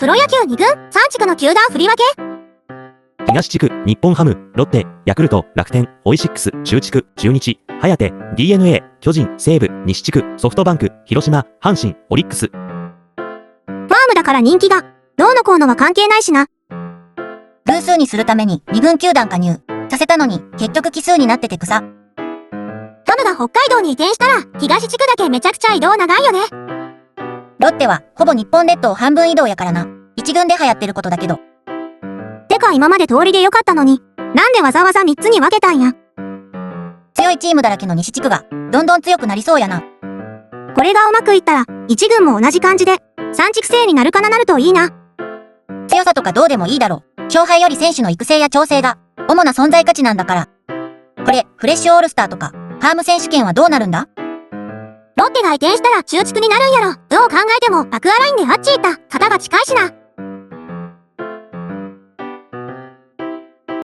プロ野球2軍、3地区の球団振り分け。東地区、日本ハム、ロッテ、ヤクルト、楽天、オイシックス、中地区、中日、ハヤテ、DNA、巨人、西武、西地区、ソフトバンク、広島、阪神、オリックス。ファームだから人気が、どうのこうのは関係ないしな。偶数にするために2軍球団加入させたのに結局奇数になってて草。ハムが北海道に移転したら、東地区だけめちゃくちゃ移動長いよね。ロッテはほぼ日本列島半分移動やからな。1軍で流行ってることだけど。てか今まで通りでよかったのに、なんでわざわざ3つに分けたんや。強いチームだらけの西地区がどんどん強くなりそうやな。これがうまくいったら、1軍も同じ感じで、3地区制になるかなるといいな。強さとかどうでもいいだろう。勝敗より選手の育成や調整が主な存在価値なんだから。これ、フレッシュオールスターとか、ファーム選手権はどうなるんだ？ロッテが移転したら中地区になるんやろ。どう考えてもアクアラインであっち行った、肩が近いしな。